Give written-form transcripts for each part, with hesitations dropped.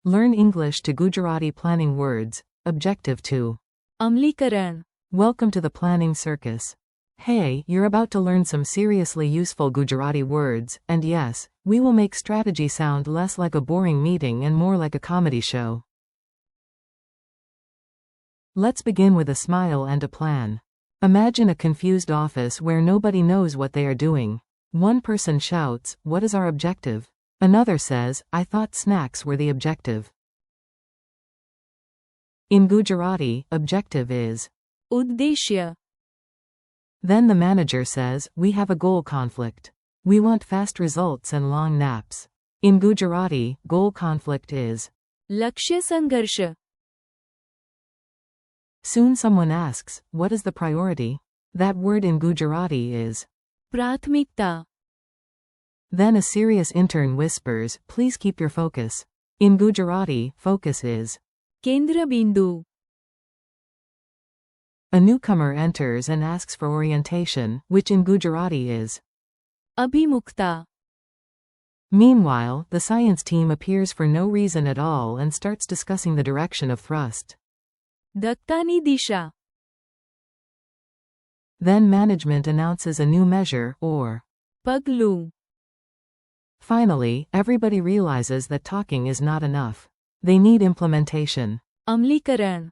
Learn English to Gujarati planning words. Objective 2. અમલીકરણ. Welcome to the planning circus. Hey, you're about to learn some seriously useful Gujarati words, and yes, we will make strategy sound less like a boring meeting and more like a comedy show. Let's begin with a smile and a plan. Imagine a confused office where nobody knows what they are doing. One person shouts, "What is our objective?" Another says, "I thought snacks were the objective." In Gujarati, objective is ઉદ્દેશ્ય. Then the manager says, "We have a goal conflict. We want fast results and long naps." In Gujarati, goal conflict is લક્ષ્ય સંઘર્ષ. Soon someone asks, "What is the priority?" That word in Gujarati is પ્રાથમિકતા. Then a serious intern whispers, "Please keep your focus." In Gujarati, focus is કેન્દ્રબિંદુ. A newcomer enters and asks for orientation, which in Gujarati is અભિમુખતા. Meanwhile, the science team appears for no reason at all and starts discussing the direction of thrust. ધક્કાની Disha. Then management announces a new measure, or પગલું. Finally, everybody realizes that talking is not enough. They need implementation. અમલીકરણ.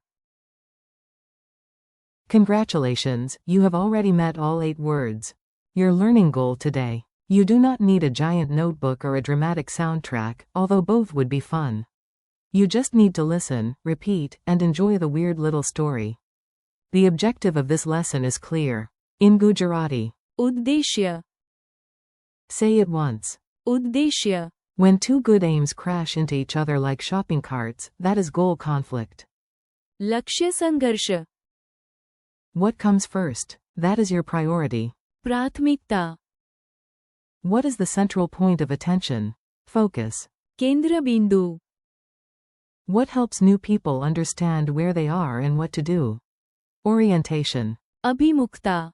Congratulations, you have already met all 8 words. Your learning goal today. You do not need a giant notebook or a dramatic soundtrack, although both would be fun. You just need to listen, repeat, and enjoy the weird little story. The objective of this lesson is clear. In Gujarati, ઉદ્દેશ્ય. say it once. ઉદ્દેશ્ય. When two good aims crash into each other like shopping carts, that is goal conflict. લક્ષ્ય સંઘર્ષ. What comes first? That is your priority. પ્રાથમિકતા. What is the central point of attention? Focus. કેન્દ્રબિંદુ. What helps new people understand where they are and what to do? Orientation. અભિમુખતા.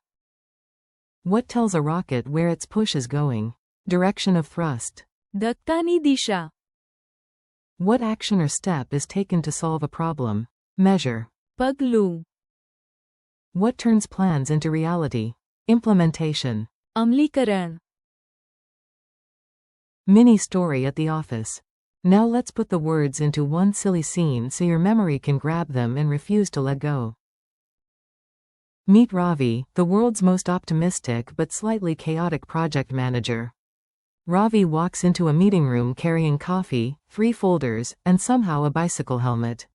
What tells a rocket where its push is going? Direction of thrust. ધક્કાની Disha. What action or step is taken to solve a problem? Measure. પગલું. What turns plans into reality? Implementation. અમલીકરણ. Mini story at the office. Now let's put the words into one silly scene so your memory can grab them and refuse to let go. Meet Ravi, the world's most optimistic but slightly chaotic project manager. Ravi walks into a meeting room carrying coffee, 3 folders, and somehow a bicycle helmet.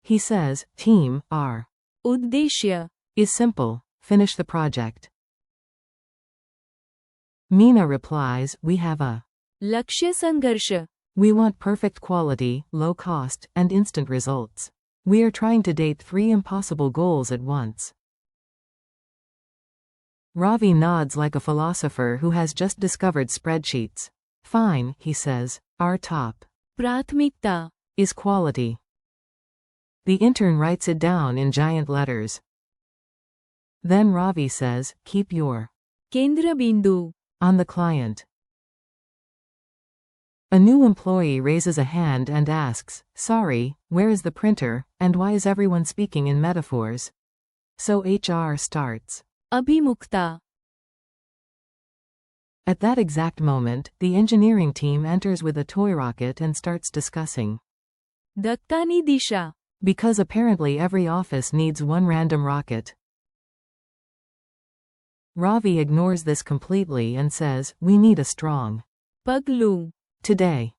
He says, "Team, our ઉદ્દેશ્ય. is simple. Finish the project." Meena replies, "We have a લક્ષ્ય સંઘર્ષ. We want perfect quality, low cost, and instant results. We are trying to date 3 impossible goals at once." Ravi nods like a philosopher who has just discovered spreadsheets. "Fine," he says. "Our top પ્રાથમિકતા. is quality." The intern writes it down in giant letters. Then Ravi says, "Keep your કેન્દ્રબિંદુ. on the client." A new employee raises a hand and asks, "Sorry, where is the printer, and why is everyone speaking in metaphors?" So HR starts. અભિમુખતા. At that exact moment, the engineering team enters with a toy rocket and starts discussing. ધક્કાની Disha. Because apparently every office needs one random rocket. Ravi ignores this completely and says, "We need a strong પગલું. today."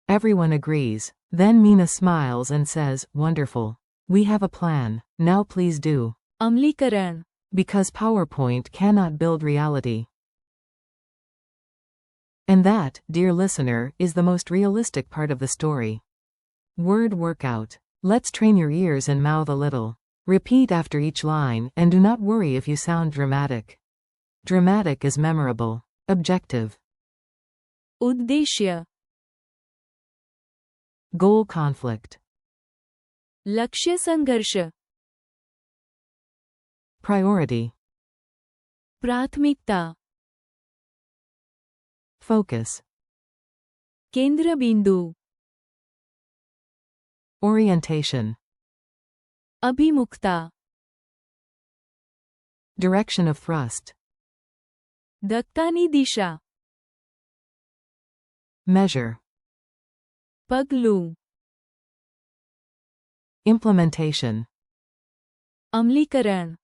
Everyone agrees. Then Meena smiles and says, "Wonderful. We have a plan. Now please do." અમલીકરણ. Because PowerPoint cannot build reality. And that, dear listener, is the most realistic part of the story. Word workout. Let's train your ears and mouth a little. Repeat after each line, and do not worry if you sound dramatic. Dramatic is memorable. Objective. ઉદ્દેશ્ય. Goal conflict. લક્ષ્ય સંઘર્ષ. Priority. પ્રાથમિકતા. Focus. કેન્દ્રબિંદુ. Orientation. अभिमुखता. Direction of thrust. धक्कानी Disha. Measure. पगलू. Implementation. अमलीकरण.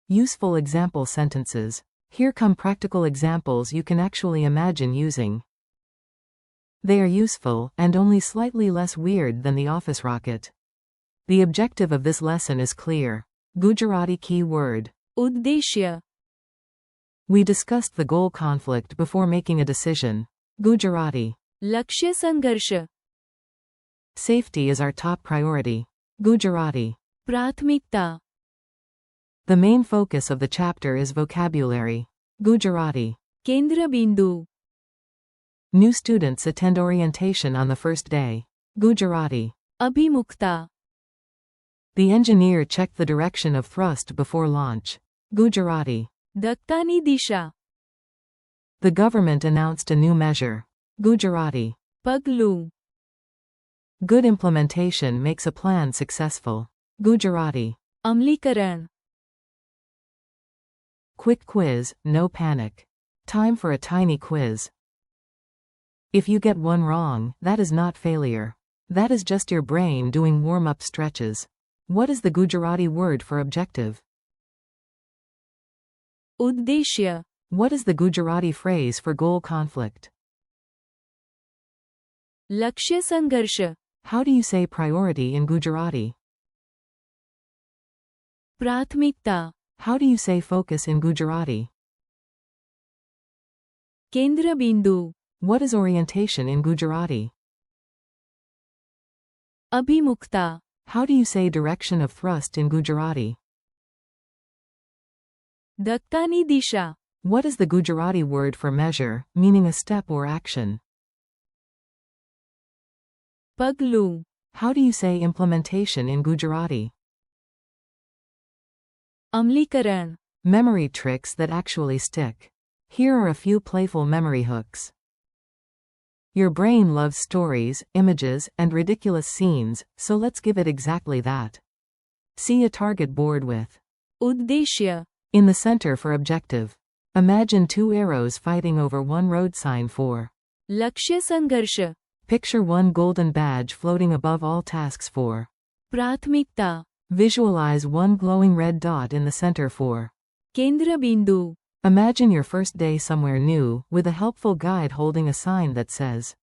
Useful example sentences. Here come practical examples you can actually imagine using. They are useful, and only slightly less weird than the office rocket. The objective of this lesson is clear. Gujarati key word. उद्देश्य. We discussed the goal conflict before making a decision. Gujarati. लक्ष्य संघर्ष. Safety is our top priority. Gujarati. प्राथमिकता. The main focus of the chapter is vocabulary. Gujarati. केंद्र बिंदु. New students attend orientation on the first day. Gujarati. अभिमुखता. The engineer checked the direction of thrust before launch. Gujarati. धक्कानी Disha. The government announced a new measure. Gujarati. पगलू. Good implementation makes a plan successful. Gujarati. अमलीकरण. Quick quiz, no panic. Time for a tiny quiz. If you get one wrong, that is not failure. That is just your brain doing warm-up stretches. What is the Gujarati word for objective? उद्देश्य. What is the Gujarati phrase for goal conflict? लक्ष्य संघर्ष. How do you say priority in Gujarati? प्राथमिकता. How do you say focus in Gujarati? केंद्र बिंदु. What is orientation in Gujarati? अभिमुखता. How do you say direction of thrust in Gujarati? धक्कानी Disha. What is the Gujarati word for measure, meaning a step or action? पगलू. How do you say implementation in Gujarati? अमलीकरण. Memory tricks that actually stick. Here are a few playful memory hooks. Your brain loves stories, images, and ridiculous scenes, so let's give it exactly that. See a target board with उद्देश्य. in the center for objective. Imagine two arrows fighting over one road sign for. लक्ष्य संघर्ष. Picture one golden badge floating above all tasks for. प्राथमिकता. Visualize one glowing red dot in the center for. केंद्र बिंदु. Imagine your first day somewhere new, with a helpful guide holding a sign that says.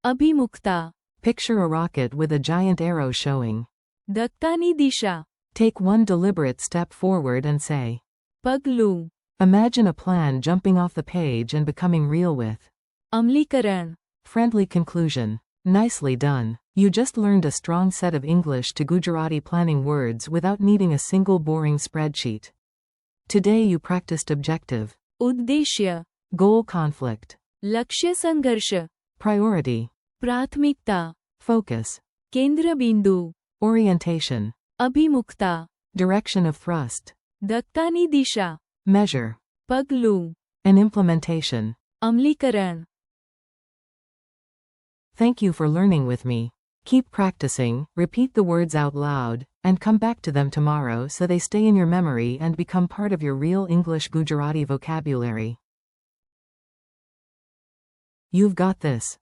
अभिमुखता. Picture a rocket with a giant arrow showing. धक्कानी Disha. Take one deliberate step forward and say. पगलू. Imagine a plan jumping off the page and becoming real with. अमलीकरण. Friendly conclusion. Nicely done. You just learned a strong set of English to Gujarati planning words without needing a single boring spreadsheet. Today you practiced objective, उद्देश्य. goal conflict, लक्ष्य संघर्ष. priority, प्राथमिकता. focus, केंद्र बिंदु. orientation, अभिमुखता. direction of thrust, धक्कानी Disha. measure, पगलू. and implementation. अमलीकरण. Thank you for learning with me. Keep practicing, repeat the words out loud, and come back to them tomorrow so they stay in your memory and become part of your real English Gujarati vocabulary. You've got this.